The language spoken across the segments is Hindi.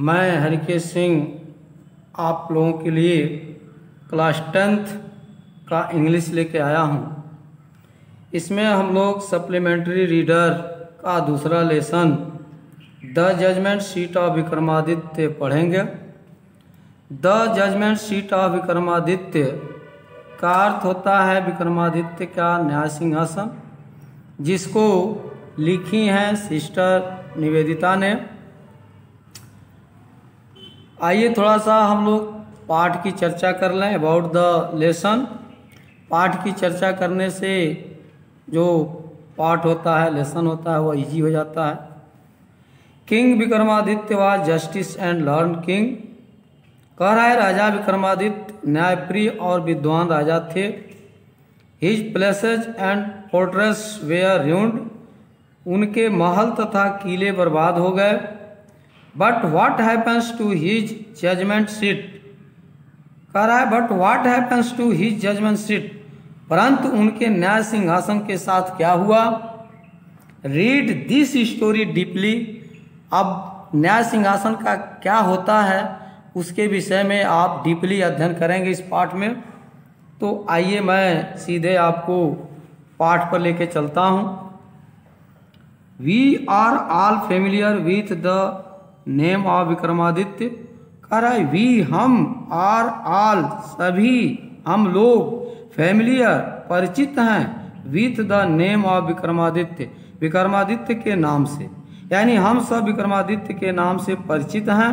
मैं हरिकेश सिंह आप लोगों के लिए क्लास 10th का इंग्लिश लेके आया हूँ। इसमें हम लोग सप्लीमेंट्री रीडर का दूसरा lesson the judgement seat of Vikramaditya पढ़ेंगे। The judgement seat of Vikramaditya का अर्थ होता है विक्रमादित्य का न्याय सिंहासन, जिसको लिखी हैं सिस्टर निवेदिता ने। आइए थोड़ा सा हम लोग पाठ की चर्चा कर लें अबाउट द लेसन। पाठ की चर्चा करने से जो पाठ होता है, लेसन होता है, वो इजी हो जाता है। King Vikramaditya was justice and learn king. कह रहा है राजा विक्रमादित्य न्यायप्रिय और विद्वान राजा थे। His places and fortress were ruined. उनके महल तथा किले बर्बाद हो गए। But what happens to his judgement seat. कह रहा है but what happens to his judgement seat, परंतु उनके न्याय सिंहासन के साथ क्या हुआ। Read this story deeply. अब न्याय सिंहासन का क्या होता है उसके विषय में आप डीपली अध्ययन करेंगे इस पाठ में। तो आइए मैं सीधे आपको पाठ पर लेके चलता हूँ। We are all familiar with the name of Vikramaditya. कह रहा है वी हम आर ऑल सभी हम लोग फेमिलियर परिचित हैं with the name of Vikramaditya Vikramaditya के नाम से, यानी हम सब विक्रमादित्य के नाम से परिचित हैं।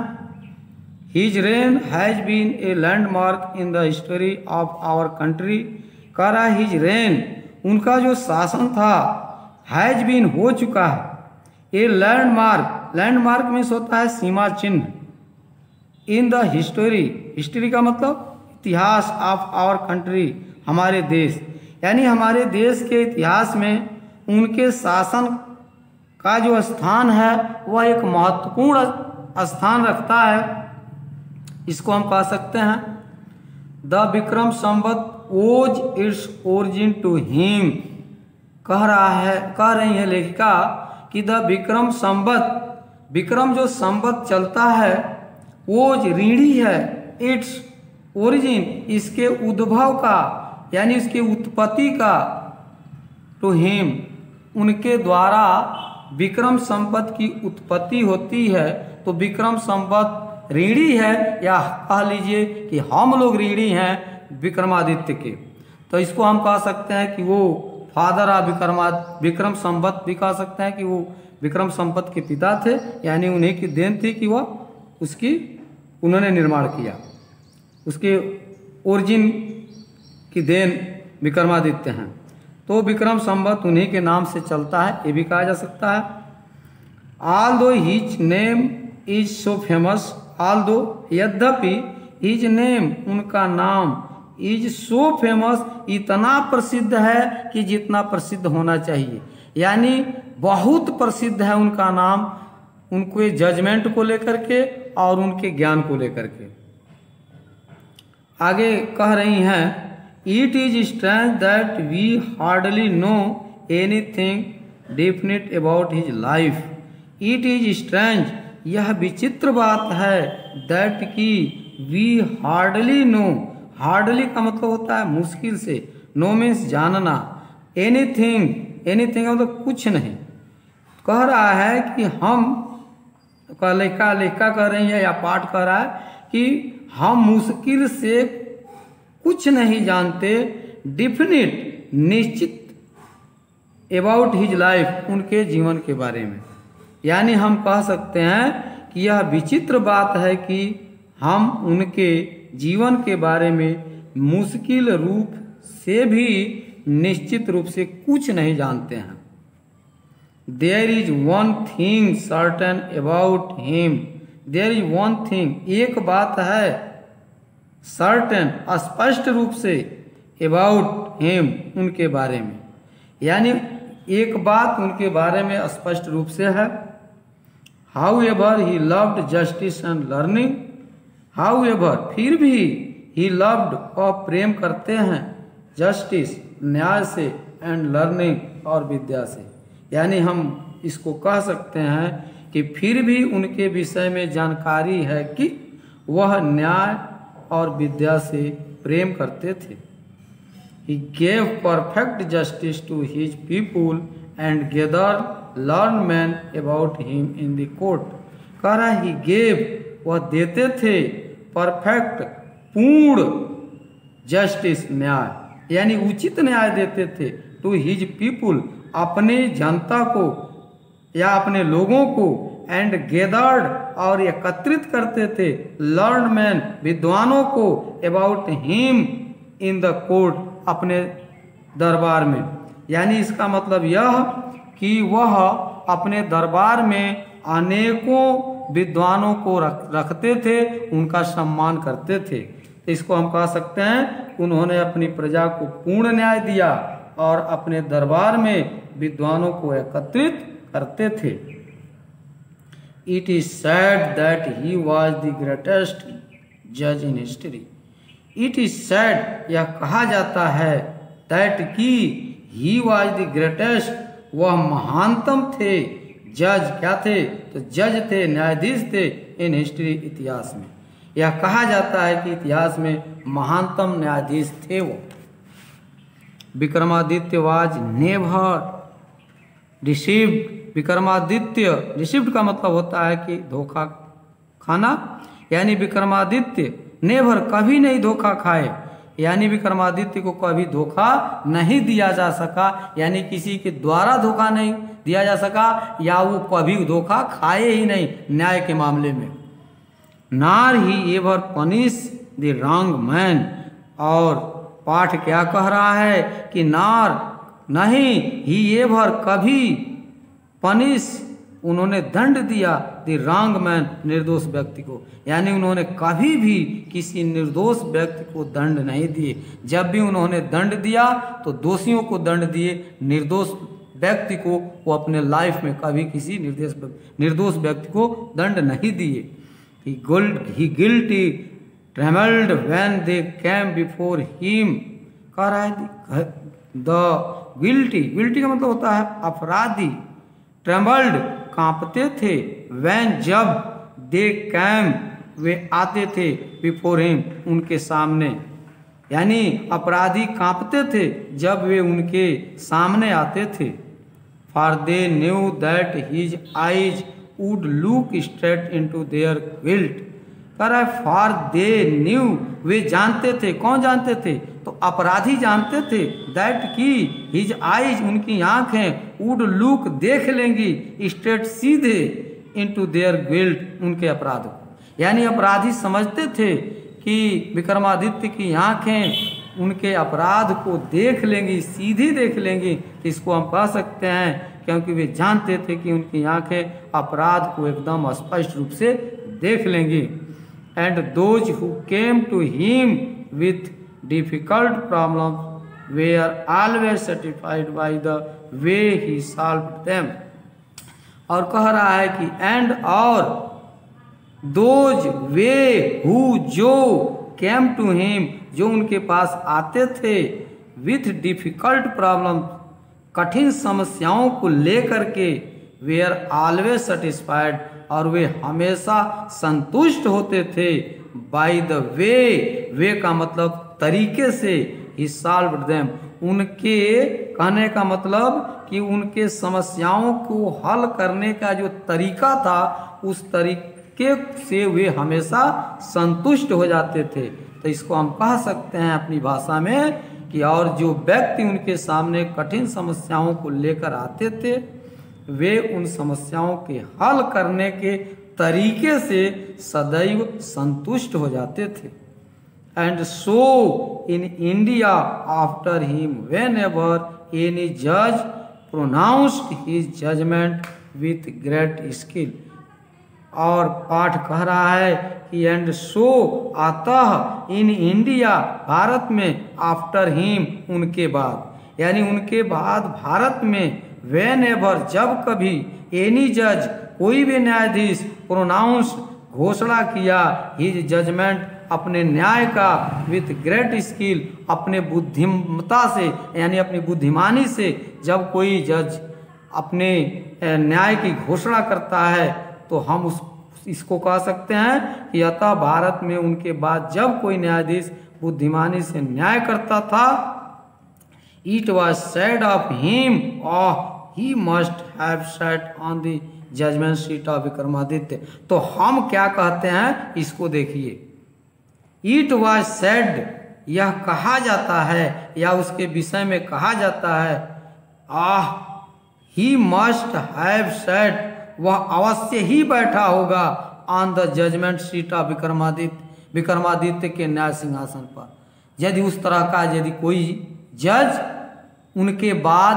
His reign has been a landmark in the history of our country. कह रहा है हिज रेन उनका जो शासन था हैज बीन हो चुका है। ए लैंडमार्क, लैंडमार्क मीन्स होता है सीमा चिन्ह। इन द हिस्ट्री, हिस्ट्री का मतलब इतिहास ऑफ आवर कंट्री, हमारे देश, यानी हमारे देश के इतिहास में उनके शासन का जो स्थान है वह एक महत्वपूर्ण स्थान रखता है। इसको हम कह सकते हैं द विक्रम संवत ओज इट्स ओरिजिन टू हिम। कह रही है लेखिका कि द विक्रम संवत, विक्रम जो संवत चलता है ओज ऋणी है, इट्स ओरिजिन इसके उद्भव का, यानी इसके उत्पत्ति का, टू हिम उनके द्वारा विक्रम संवत की उत्पत्ति होती है। तो विक्रम संवत ऋणी है, या कह लीजिए कि हम लोग ऋणी हैं विक्रमादित्य के। तो इसको हम कह सकते हैं कि वो फादर ऑफ विक्रम संवत भी कह सकते हैं कि वो विक्रम संवत के पिता थे, यानी उन्हीं की देन थी कि वह उन्होंने निर्माण किया। उसके ओरिजिन की देन विक्रमादित्य हैं। तो विक्रम संवत उन्हीं के नाम से चलता है, ये भी कहा जा सकता है। ऑल दो his name is so famous, all दो यद्यपि हिज नेम उनका नाम इज सो फेमस इतना प्रसिद्ध है कि जितना प्रसिद्ध होना चाहिए, यानी बहुत प्रसिद्ध है उनका नाम, उनके जजमेंट को लेकर के और उनके ज्ञान को लेकर के। आगे कह रही हैं it is strange that we hardly know anything definite about his life. It is strange, यह विचित्र बात है, दैट की वी हार्डली नो, हार्डली का मतलब होता है मुश्किल से, नो मीन्स जानना, एनीथिंग, एनीथिंग मतलब कुछ नहीं। कह रहा है कि हम, लेखिका कह रही है या पाठ कह रहा है कि हम मुश्किल से कुछ नहीं जानते, डिफिनिट निश्चित, अबाउट हिज लाइफ उनके जीवन के बारे में। यानी हम कह सकते हैं कि यह विचित्र बात है कि हम उनके जीवन के बारे में मुश्किल रूप से भी निश्चित रूप से कुछ नहीं जानते हैं। There is one thing certain about him. There is one thing, एक बात है, सर्टेन स्पष्ट रूप से, अबाउट हिम उनके बारे में, यानी एक बात उनके बारे में स्पष्ट रूप से है। How ever he loved justice and learning. How ever फिर भी, ही लव्ड और प्रेम करते हैं, जस्टिस न्याय से, एंड लर्निंग और विद्या से, यानी हम इसको कह सकते हैं कि फिर भी उनके विषय में जानकारी है कि वह न्याय और विद्या से प्रेम करते थे। He gave perfect justice to his people and gathered learned men about him in the court. कह रहा he gave, वह देते थे परफेक्ट पूर्ण जस्टिस न्याय यानी उचित न्याय देते थे टू हिज पीपुल अपने जनता को या अपने लोगों को एंड गेदर्ड और एकत्रित करते थे लर्न मैन विद्वानों को about him in the court अपने दरबार में। यानी इसका मतलब यह कि वह अपने दरबार में अनेकों विद्वानों को रखते थे, उनका सम्मान करते थे। इसको हम कह सकते हैं उन्होंने अपनी प्रजा को पूर्ण न्याय दिया और अपने दरबार में विद्वानों को एकत्रित करते थे। It is said that he was the greatest जज in history. It is said, यह कहा जाता है दैट कि ही वॉज द ग्रेटेस्ट, वह महानतम थे। जज क्या थे? तो जज थे, न्यायाधीश थे इन हिस्ट्री, इतिहास में। यह कहा जाता है कि इतिहास में महानतम न्यायाधीश थे वो। Vikramaditya was never deceived. Vikramaditya, deceived का मतलब होता है कि धोखा खाना, यानी विक्रमादित्य नेवर कभी नहीं धोखा खाए, यानी विक्रमादित्य को कभी धोखा नहीं दिया जा सका, यानी किसी के द्वारा धोखा नहीं दिया जा सका या वो कभी धोखा खाए ही नहीं न्याय के मामले में। Nor he ever punish the wrong man, और पाठ क्या कह रहा है कि नार नहीं ही एवर कभी पनिश, उन्होंने दंड दिया द रॉन्ग मैन, निर्दोष व्यक्ति को, यानी उन्होंने कभी भी किसी निर्दोष व्यक्ति को दंड नहीं दिए। जब भी उन्होंने दंड दिया तो दोषियों को दंड दिए, निर्दोष व्यक्ति को वो अपने लाइफ में कभी किसी निर्दोष व्यक्ति को दंड नहीं दिए। He guilty trembled when they came before him। कह रहा है द गिल्टी का मतलब होता है अपराधी, ट्रेम्बल्ड कांपते थे, when जब दे कैम वे आते थे, बिफोर हिम उनके सामने, यानी अपराधी कांपते थे जब वे उनके सामने आते थे। For they knew that his eyes would look straight into their guilt. कह रहा है फॉर दे न्यू, वे जानते थे। कौन जानते थे? तो अपराधी जानते थे दैट की हिज आईज, उनकी आंखें, वुड लुक देख लेंगी, स्ट्रेट सीधे, इनटू देयर गिल्ट उनके अपराध को, यानी अपराधी समझते थे कि विक्रमादित्य की आंखें उनके अपराध को देख लेंगी, सीधी देख लेंगी। इसको हम कह सकते हैं क्योंकि वे जानते थे कि उनकी आंखें अपराध को एकदम स्पष्ट रूप से देख लेंगी। And those who came to him with difficult problem were always satisfied by the way he solved them. और कह रहा है कि एंड और दोज वे हु जो केम टू हिम, जो उनके पास आते थे, विथ डिफिकल्ट प्रॉब्लम कठिन समस्याओं को लेकर के, वे आर ऑलवेज सेटिस्फाइड, और वे हमेशा संतुष्ट होते थे, बाय द वे का मतलब तरीके से, ही सॉल्व्ड देम, उनके कहने का मतलब कि उनके समस्याओं को हल करने का जो तरीका था उस तरीके से वे हमेशा संतुष्ट हो जाते थे। तो इसको हम कह सकते हैं अपनी भाषा में कि और जो व्यक्ति उनके सामने कठिन समस्याओं को लेकर आते थे, वे उन समस्याओं के हल करने के तरीके से सदैव संतुष्ट हो जाते थे। And so in India after him whenever any जज pronounced his judgement with great skill. और पाठ कह रहा है कि एंड सो अतः इन इंडिया, भारत में, आफ्टर हिम उनके बाद, यानी उनके बाद भारत में, वेन एवर जब कभी, एनी जज कोई भी न्यायाधीश, प्रोनाउंस घोषणा किया, हिज जजमेंट अपने न्याय का, विथ ग्रेट स्किल अपने बुद्धिमता से, यानी अपनी बुद्धिमानी से, जब कोई जज अपने न्याय की घोषणा करता है तो हम इसको कह सकते हैं कि अतः भारत में उनके बाद जब कोई न्यायाधीश बुद्धिमानी से न्याय करता था, it was said of him और he must have sat on the judgement seat of Vikramaditya. तो हम क्या कहते हैं इसको देखिए, इट वॉज सेड, यह कहा जाता है या उसके विषय में कहा जाता है, ही मस्ट हैव सेट, वह अवश्य ही बैठा होगा on the judgement seat of Vikramaditya के न्याय सिंहासन पर। यदि उस तरह का यदि कोई जज उनके बाद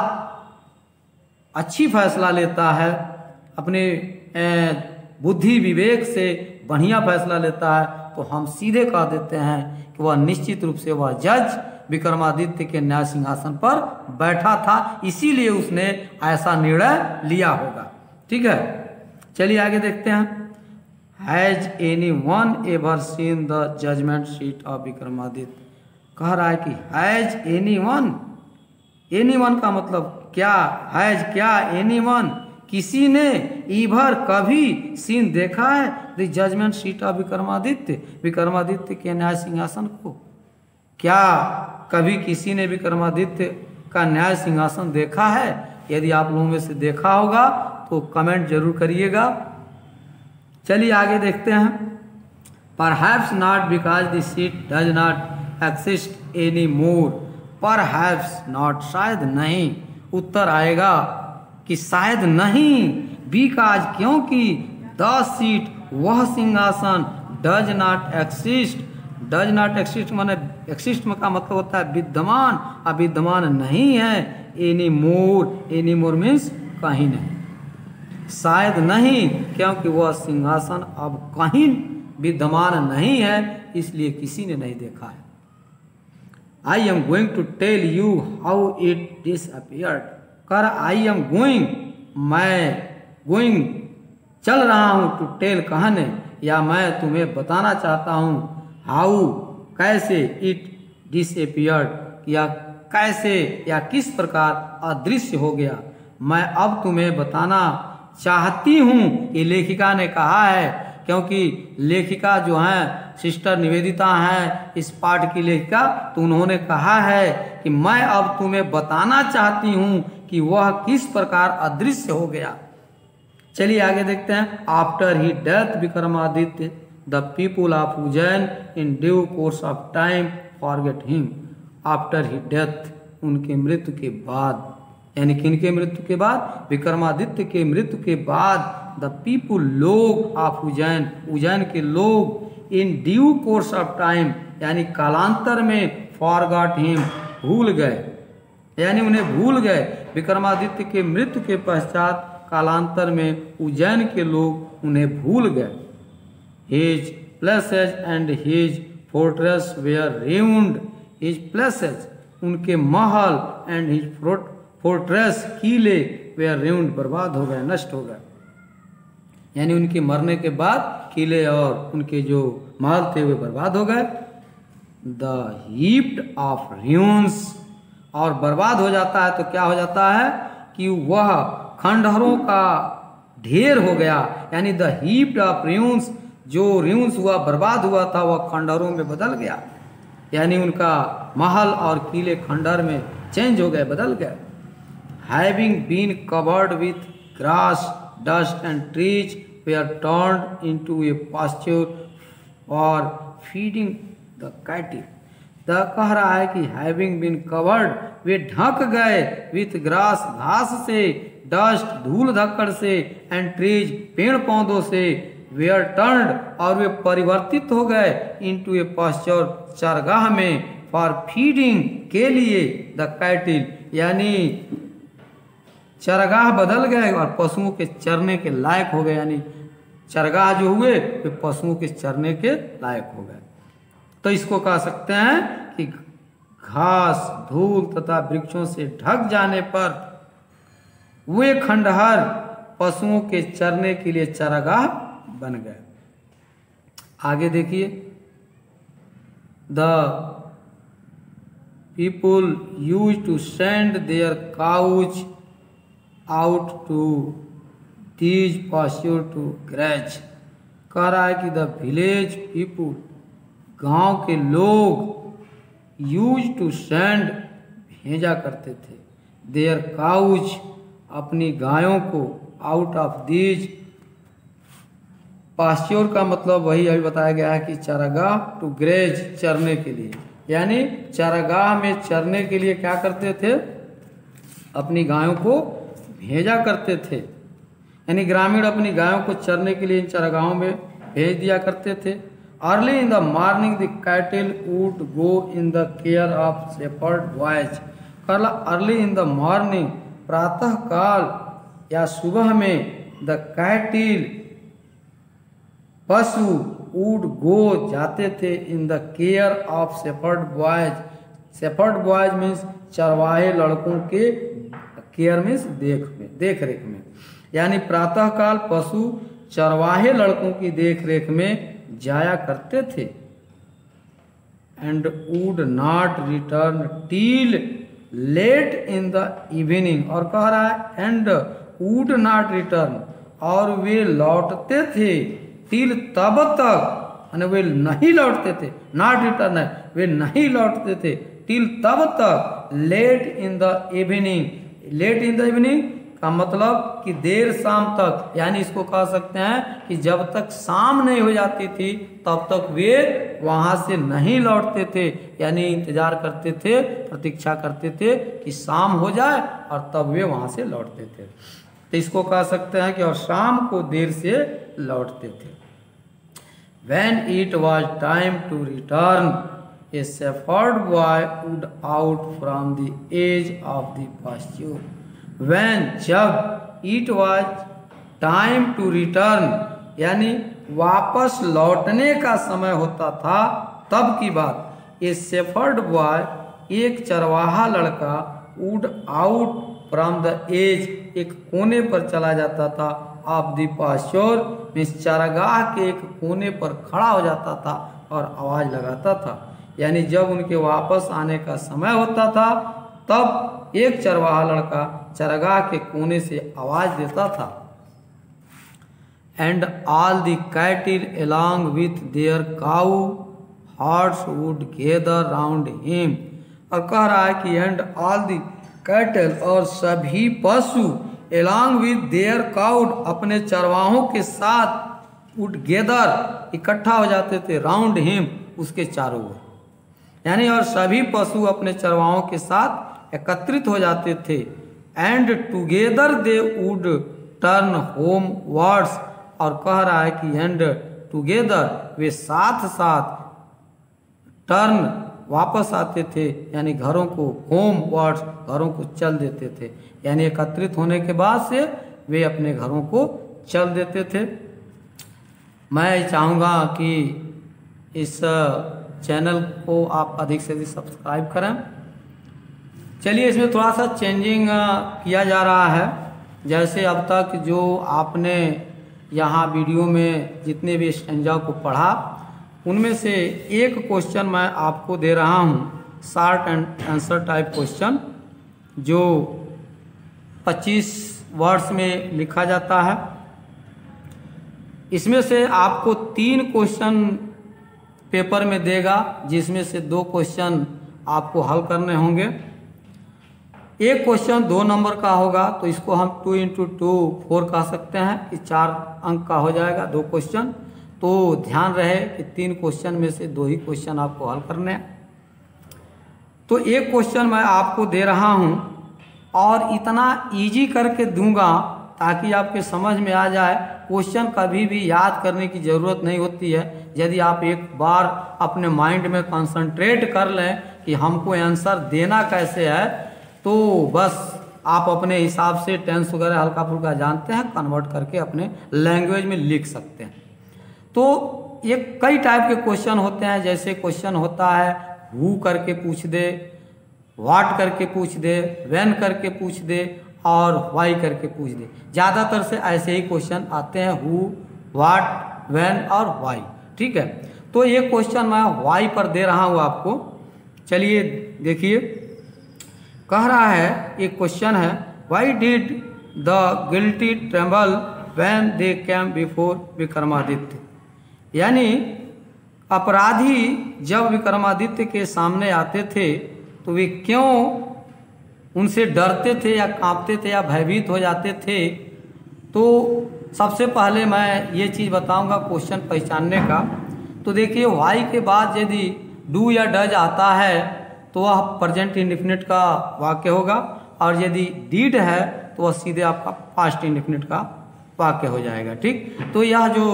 अच्छी फैसला लेता है, अपने बुद्धि विवेक से बढ़िया फैसला लेता है, तो हम सीधे कह देते हैं कि वह निश्चित रूप से वह जज विक्रमादित्य के न्याय सिंहासन पर बैठा था, इसीलिए उसने ऐसा निर्णय लिया होगा। ठीक है, चलिए आगे देखते हैं। Has anyone ever seen the judgement seat of Vikramaditya? कह रहा है कि हैज एनी वन का मतलब क्या? हैज क्या? एनी वन, किसी ने इभर कभी सीन देखा है the judgement seat of Vikramaditya के न्याय सिंहासन को? क्या कभी किसी ने विक्रमादित्य का न्याय सिंहासन देखा है? यदि आप लोगों में से देखा होगा तो कमेंट जरूर करिएगा। चलिए आगे देखते हैं। Perhaps not because the seat does not exist any more. Perhaps not, शायद नहीं। उत्तर आएगा कि शायद नहीं, बिकॉज, क्योंकि द सीट, वह सिंहासन, does not exist. Does not exist माने एक्सिस्ट का मतलब होता है विद्यमान, अब विद्यमान नहीं है। एनी मोर मीन्स कहीं नहीं, शायद नहीं, क्योंकि वह सिंहासन अब कहीं विद्यमान नहीं है, इसलिए किसी ने नहीं देखा है। I am going to tell you how it disappeared. कर आई एम गोइंग, मैं गोइंग चल रहा हूँ, टू टेल कहने, या मैं तुम्हें बताना चाहता हूँ, हाउ कैसे, इट डिसअपियर्ड, या कैसे या किस प्रकार अदृश्य हो गया। मैं अब तुम्हें बताना चाहती हूँ, ये लेखिका ने कहा है, क्योंकि लेखिका जो हैं सिस्टर निवेदिता हैं इस पाठ की लेखिका, तो उन्होंने कहा है कि मैं अब तुम्हें बताना चाहती हूँ कि वह किस प्रकार अदृश्य हो गया। चलिए आगे देखते हैं। After he death Vikramaditya the people of Ujjain in due course of time forget him. After he death, उनके मृत्यु के बाद, यानी किनके मृत्यु के बाद? विक्रमादित्य के मृत्यु के बाद, द पीपुल, लोग, ऑफ उज्जैन, उज्जैन के लोग, in due course of time, यानी कालांतर में, फॉरगॉट हिम, भूल गए, यानी उन्हें भूल गए। विक्रमादित्य के मृत्यु के पश्चात कालांतर में उज्जैन के लोग उन्हें भूल गए। His places and his fortress were ruined. His places, उनके महल, एंड हिज फोर्ट्रेस, किले, वेयर रेउंड, बर्बाद हो गए, नष्ट हो गए। यानी उनके मरने के बाद किले और उनके जो महल थे वे बर्बाद हो गए। द हीप्ड ऑफ ruins, और बर्बाद हो जाता है तो क्या हो जाता है कि वह खंडहरों का ढेर हो गया। यानी द हीप्ड ऑफ ruins, जो ruins हुआ, बर्बाद हुआ था, वह खंडहरों में बदल गया, यानी उनका महल और किले खंडहर में चेंज हो गए, बदल गए। Having been covered with grass, dust and trees, were turned into a pasture for feeding the cattle. कह रहा है कि having been covered, वे ढक गए, with grass, घास से, dust, धूल धक्कड़ से, and trees, पेड़ पौधों से, were turned, और वे परिवर्तित हो गए, into a pasture, चरगाह में, for feeding, के लिए, the cattle, यानी चरगाह बदल गए और पशुओं के चरने के लायक हो गए, यानी चरगाह जो हुए वे पशुओं के चरने के लायक हो गए। तो इसको कह सकते हैं कि घास, धूल तथा वृक्षों से ढक जाने पर वे खंडहर पशुओं के चरने के लिए चरगाह बन गए। आगे देखिए। The people use to send their cows out to these pasture to graze. कह रहा है कि द विलेज पीपुल, गांव के लोग यूज टू सेंड, भेजा करते थे, देयर काउज, अपनी गायों को, आउट ऑफ दीज, पास्चर का मतलब वही अभी बताया गया है कि चारागाह, टू ग्रेज, चरने के लिए, यानी चारागाह में चरने के लिए क्या करते थे, अपनी गायों को भेजा करते थे। यानी ग्रामीण अपनी गायों को चरने के लिए इन चारागाहों में भेज दिया करते थे। Early in the morning the cattle would go in the care of shepherd boys. कहला अर्ली इन द मॉर्निंग, प्रातः काल या सुबह में, द कैटिल, पशु, वुड गो, जाते थे, in the care of shepherd boys. Shepherd boys means चरवाहे लड़कों के, केयर मीन्स देख रेख में, यानी प्रातःकाल पशु चरवाहे लड़कों की देख रेख में जाया करते थे। And would not return till late in the evening, और कह रहा है एंड वुड नॉट रिटर्न, और वे लौटते थे, टिल, तब तक, यानी वे नहीं लौटते थे, नॉट रिटर्न है, वे नहीं लौटते थे, टिल, तब तक, late in the evening. Late in the evening का मतलब कि देर शाम तक, यानी इसको कह सकते हैं कि जब तक शाम नहीं हो जाती थी तब तक वे वहां से नहीं लौटते थे, यानी इंतजार करते थे, प्रतीक्षा करते थे कि शाम हो जाए और तब वे वहां से लौटते थे। तो इसको कह सकते हैं कि और शाम को देर से लौटते थे। When it was time to return, a shepherd boy would out from the edge of the pasture. When, जब, it was time to return, यानी वापस लौटने का समय होता था, तब की बात, ए शेफर्ड बॉय, एक चरवाहा लड़का, would out from the edge, एक कोने पर चला जाता था, ऑफ द पास्चर मीन्स चारागाह के एक कोने पर खड़ा हो जाता था और आवाज लगाता था। यानी जब उनके वापस आने का समय होता था तब एक चरवाहा लड़का चारागाह के कोने से आवाज देता था। And all the कैटिल along with their cow herds would gather round him, और कह रहा है कि एंड ऑल द कैटल, और सभी पशु, along with their cow, अपने चरवाहों के साथ, would gather, इकट्ठा हो जाते थे, round him, उसके चारों ओर, यानी और सभी पशु अपने चरवाहों के साथ एकत्रित हो जाते थे। And together they would turn home words, और कह रहा है कि एंड टुगेदर, वे साथ साथ, टर्न, वापस आते थे, यानी घरों को, होम वर्ड्स, घरों को चल देते थे, यानी एकत्रित होने के बाद से वे अपने घरों को चल देते थे। मैं चाहूँगा कि इस चैनल को आप अधिक से अधिक सब्सक्राइब करें। चलिए इसमें थोड़ा सा चेंजिंग किया जा रहा है। जैसे अब तक जो आपने यहाँ वीडियो में जितने भी स्टैंजा को पढ़ा, उनमें से एक क्वेश्चन मैं आपको दे रहा हूँ, short and answer type question, जो 25 वर्ड्स में लिखा जाता है। इसमें से आपको 3 क्वेश्चन पेपर में देगा, जिसमें से 2 क्वेश्चन आपको हल करने होंगे। एक क्वेश्चन 2 नंबर का होगा, तो इसको हम 2 × 2 4 कह सकते हैं कि 4 अंक का हो जाएगा 2 क्वेश्चन। तो ध्यान रहे कि 3 क्वेश्चन में से 2 ही क्वेश्चन आपको हल करने हैं। तो एक क्वेश्चन मैं आपको दे रहा हूं और इतना इजी करके दूंगा ताकि आपके समझ में आ जाए। क्वेश्चन कभी भी याद करने की ज़रूरत नहीं होती है। यदि आप एक बार अपने माइंड में कंसंट्रेट कर लें कि हमको आंसर देना कैसे है, तो बस आप अपने हिसाब से टेंस वगैरह हल्का फुल्का जानते हैं, कन्वर्ट करके अपने लैंग्वेज में लिख सकते हैं। तो ये कई टाइप के क्वेश्चन होते हैं। जैसे क्वेश्चन होता है हु करके पूछ दे, व्हाट करके पूछ दे, व्हेन करके पूछ दे और व्हाई करके पूछ दे। ज़्यादातर से ऐसे ही क्वेश्चन आते हैं, हु, व्हाट, व्हेन और व्हाई। ठीक है, तो ये क्वेश्चन मैं व्हाई पर दे रहा हूँ आपको। चलिए देखिए, कह रहा है, एक क्वेश्चन है, why did the guilty tremble when they came before Vikramaditya. यानी अपराधी जब विक्रमादित्य के सामने आते थे तो वे क्यों उनसे डरते थे या कांपते थे या भयभीत हो जाते थे। तो सबसे पहले मैं ये चीज़ बताऊंगा क्वेश्चन पहचानने का। तो देखिए वाई के बाद यदि डू या डज आता है तो वह प्रेजेंट इंडेफिनिट का वाक्य होगा, और यदि डीड है तो वह सीधे आपका पास्ट इंडेफिनिट का वाक्य हो जाएगा। ठीक, तो यह जो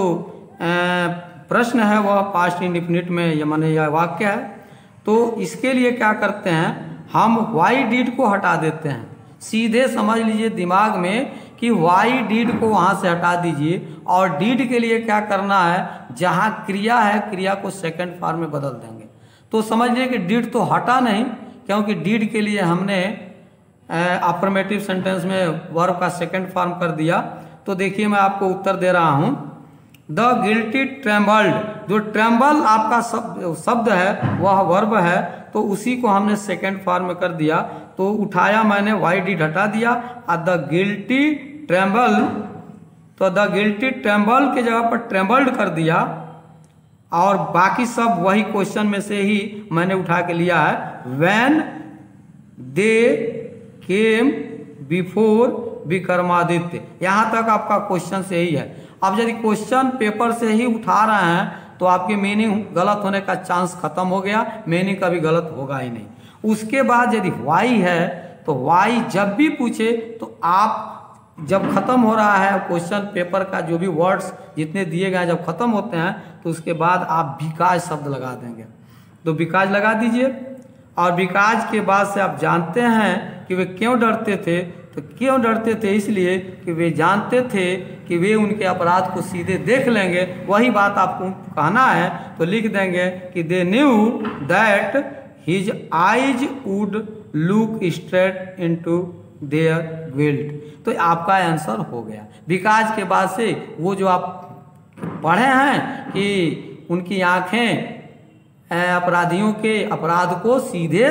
प्रश्न है वह पास्ट इंडेफिनिट में यह वाक्य है। तो इसके लिए क्या करते हैं, हम वाई डीड को हटा देते हैं। सीधे समझ लीजिए दिमाग में कि वाई डीड को वहाँ से हटा दीजिए, और डीड के लिए क्या करना है, जहाँ क्रिया है क्रिया को सेकंड फॉर्म में बदल देंगे। तो समझ लीजिए कि डीड तो हटा नहीं, क्योंकि डीड के लिए हमने अफर्मेटिव सेंटेंस में वर्ब का सेकंड फॉर्म कर दिया। तो देखिए मैं आपको उत्तर दे रहा हूँ, द गिल्टी ट्रेम्बल्ड। जो ट्रेम्बल आपका शब्द है वह वर्ब है, तो उसी को हमने सेकंड फॉर्म में कर दिया। तो उठाया मैंने, वाई डीड हटा दिया, और द गिल्टी ट्रेम्बल, तो द गिल्टी ट्रेम्बल के जगह पर ट्रेम्बल्ड कर दिया, और बाकी सब वही क्वेश्चन में से ही मैंने उठा के लिया है। When they came before Vikramaditya, यहाँ तक आपका क्वेश्चन से ही है। अब यदि क्वेश्चन पेपर से ही उठा रहे हैं तो आपकी मीनिंग गलत होने का चांस खत्म हो गया, मीनिंग कभी गलत होगा ही नहीं। उसके बाद यदि वाई है तो वाई जब भी पूछे तो आप जब खत्म हो रहा है क्वेश्चन पेपर का, जो भी वर्ड्स जितने दिए गए जब खत्म होते हैं तो उसके बाद आप बिकॉज शब्द लगा देंगे। तो बिकॉज लगा दीजिए, और बिकॉज के बाद से आप जानते हैं कि वे क्यों डरते थे। तो क्यों डरते थे, इसलिए कि वे जानते थे कि वे उनके अपराध को सीधे देख लेंगे। वही बात आपको कहना है, तो लिख देंगे कि they knew that his eyes would look straight into their guilt. तो आपका आंसर हो गया। बिकॉज के बाद से वो जो आप पढ़े हैं कि उनकी आंखें अपराधियों के अपराध को सीधे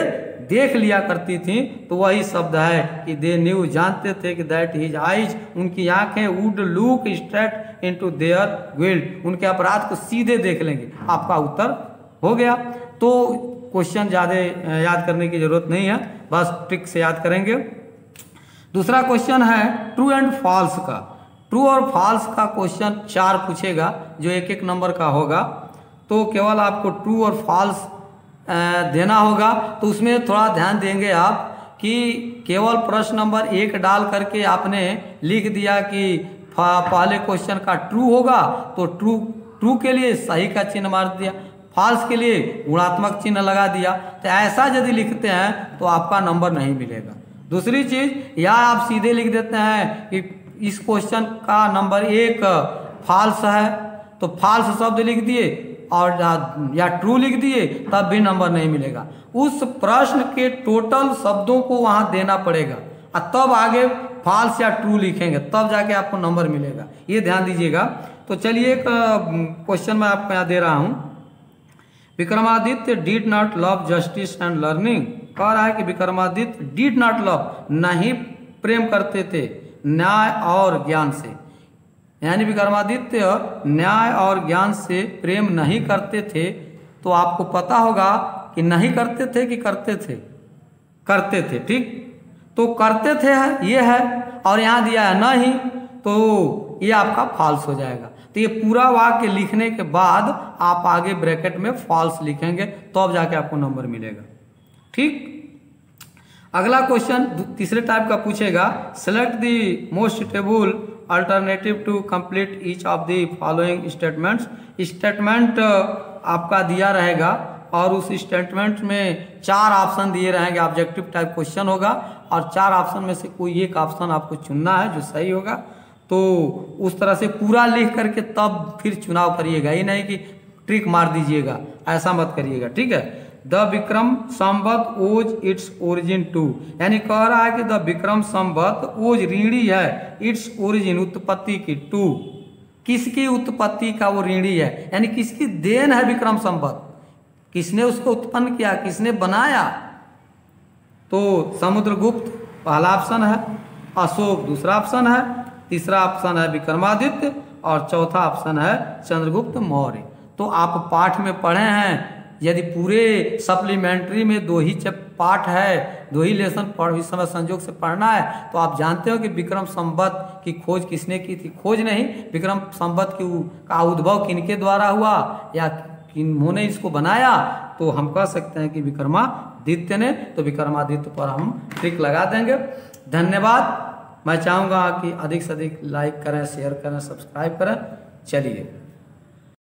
देख लिया करती थी, तो वही शब्द है कि दे न्यू, जानते थे कि दैट हिज आइज, उनकी आंखें would look straight into their guilt, उनके अपराध को सीधे देख लेंगे। आपका उत्तर हो गया। तो क्वेश्चन ज़्यादा याद करने की जरूरत नहीं है, बस ट्रिक से याद करेंगे। दूसरा क्वेश्चन है ट्रू एंड फॉल्स का। ट्रू और फॉल्स का क्वेश्चन 4 पूछेगा, जो 1-1 नंबर का होगा। तो केवल आपको ट्रू और फॉल्स देना होगा। तो उसमें थोड़ा ध्यान देंगे आप कि केवल प्रश्न नंबर 1 डाल करके आपने लिख दिया कि पहले क्वेश्चन का ट्रू होगा, तो ट्रू के लिए सही का चिन्ह मार दिया, फॉल्स के लिए गुणात्मक चिन्ह लगा दिया। तो ऐसा यदि लिखते हैं तो आपका नंबर नहीं मिलेगा। दूसरी चीज, या आप सीधे लिख देते हैं कि इस क्वेश्चन का नंबर 1 फॉल्स है, तो फॉल्स शब्द लिख दिए और या ट्रू लिख दिए, तब भी नंबर नहीं मिलेगा। उस प्रश्न के टोटल शब्दों को वहां देना पड़ेगा, और तब आगे फॉल्स या ट्रू लिखेंगे, तब जाके आपको नंबर मिलेगा। ये ध्यान दीजिएगा। तो चलिए एक क्वेश्चन मैं आपको यहाँ दे रहा हूँ। Vikramaditya did not love justice and learning. कह रहा है कि विक्रमादित्य डिड नॉट लव, नहीं प्रेम करते थे न्याय और ज्ञान से। यानी विक्रमादित्य न्याय और ज्ञान से प्रेम नहीं करते थे। तो आपको पता होगा कि नहीं करते थे कि करते थे, करते थे। ठीक, तो करते थे है ये है, और यहाँ दिया है नहीं, तो ये आपका फॉल्स हो जाएगा। तो ये पूरा वाक्य लिखने के बाद आप आगे ब्रैकेट में फॉल्स लिखेंगे, तो अब जाके आपको नंबर मिलेगा। ठीक, अगला क्वेश्चन तीसरे टाइप का पूछेगा। Select the most suitable alternative to complete each of the following statements. Statement आपका दिया रहेगा, और उस स्टेटमेंट में 4 ऑप्शन दिए रहेंगे। ऑब्जेक्टिव टाइप क्वेश्चन होगा, और 4 ऑप्शन में से कोई एक ऑप्शन आपको चुनना है जो सही होगा। तो उस तरह से पूरा लिख करके तब फिर चुनाव करिएगा, ये नहीं कि ट्रिक मार दीजिएगा, ऐसा मत करिएगा। ठीक है। द विक्रम संवत ओज इट्स ओरिजिन टू, यानी कह रहा है कि द विक्रम संवत ओज ऋणी है इट्स ओरिजिन, उत्पत्ति की, टू, किसकी उत्पत्ति का वो ऋणी है, यानी किसकी देन है विक्रम संवत, किसने उसको उत्पन्न किया, किसने बनाया। तो समुद्रगुप्त पहला ऑप्शन है। अशोक दूसरा ऑप्शन है, तीसरा ऑप्शन है विक्रमादित्य और चौथा ऑप्शन है चंद्रगुप्त मौर्य। तो आप पाठ में पढ़े हैं, यदि पूरे सप्लीमेंट्री में 2 ही पाठ है, 2 ही लेसन पढ़ इस समय संयोग से पढ़ना है, तो आप जानते हो कि विक्रम संवत की खोज किसने की थी। खोज नहीं, विक्रम संवत का उद्भव किनके द्वारा हुआ या किन्होंने इसको बनाया, तो हम कह सकते हैं कि विक्रमादित्य ने। तो विक्रमादित्य पर हम टिक लगा देंगे। धन्यवाद। मैं चाहूँगा कि अधिक से अधिक लाइक करें, शेयर करें, सब्सक्राइब करें। चलिए।